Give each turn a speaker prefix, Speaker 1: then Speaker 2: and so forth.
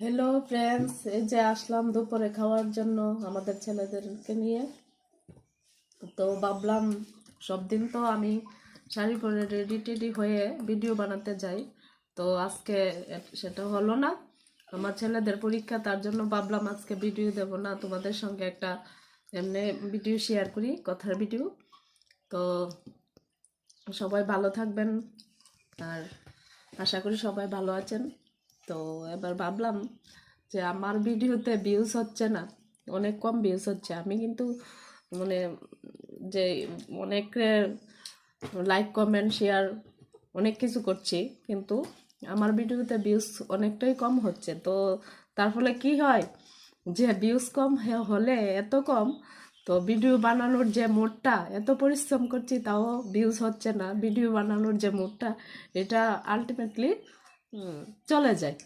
Speaker 1: Hello friends, এই যে আসলাম দুপুরে খাওয়ার জন্য আমাদের ছেলেদেরকে নিয়ে। তো ভাবলাম সব দিন তো আমি শাড়ি পরে রেডি টেডি হয়ে ভিডিও বানাতে যাই, তো আজকে সেটা হলো না। আমার ছেলেদের পরীক্ষা, তার জন্য ভাবলাম আজকে ভিডিও দেব না, তোমাদের সঙ্গে একটা এমনি ভিডিও শেয়ার করি, কথার ভিডিও। তো সবাই ভালো থাকবেন, আর আশা করি সবাই ভালো আছেন। তো এবার ভাবলাম যে আমার ভিডিওতে ভিউজ হচ্ছে না, অনেক কম ভিউজ হচ্ছে। আমি কিন্তু মানে যে অনেক লাইক কমেন্ট শেয়ার অনেক কিছু করছি, কিন্তু আমার ভিডিওতে ভিউজ অনেকটাই কম হচ্ছে। তো তার ফলে কি হয়, যে ভিউজ কম হলে এত কম, তো ভিডিও বানানোর যে মুডটা, এত পরিশ্রম করছি তাও ভিউজ হচ্ছে না, ভিডিও বানানোর যে মুডটা এটা আলটিমেটলি চলে যায়।